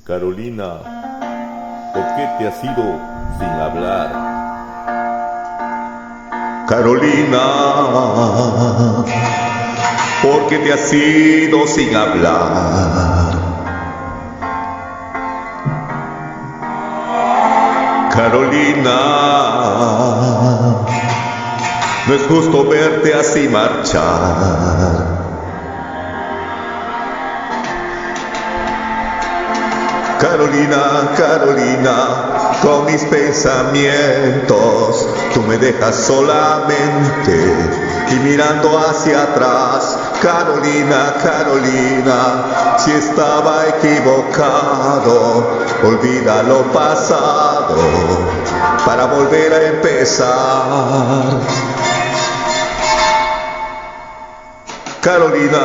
Carolina, ¿por qué te has ido sin hablar? Carolina, ¿por qué te has ido sin hablar? Carolina, no es justo verte así marchar. Carolina, Carolina, con mis pensamientos tú me dejas solamente y mirando hacia atrás. Carolina, Carolina, si estaba equivocado, olvida lo pasado para volver a empezar. Carolina,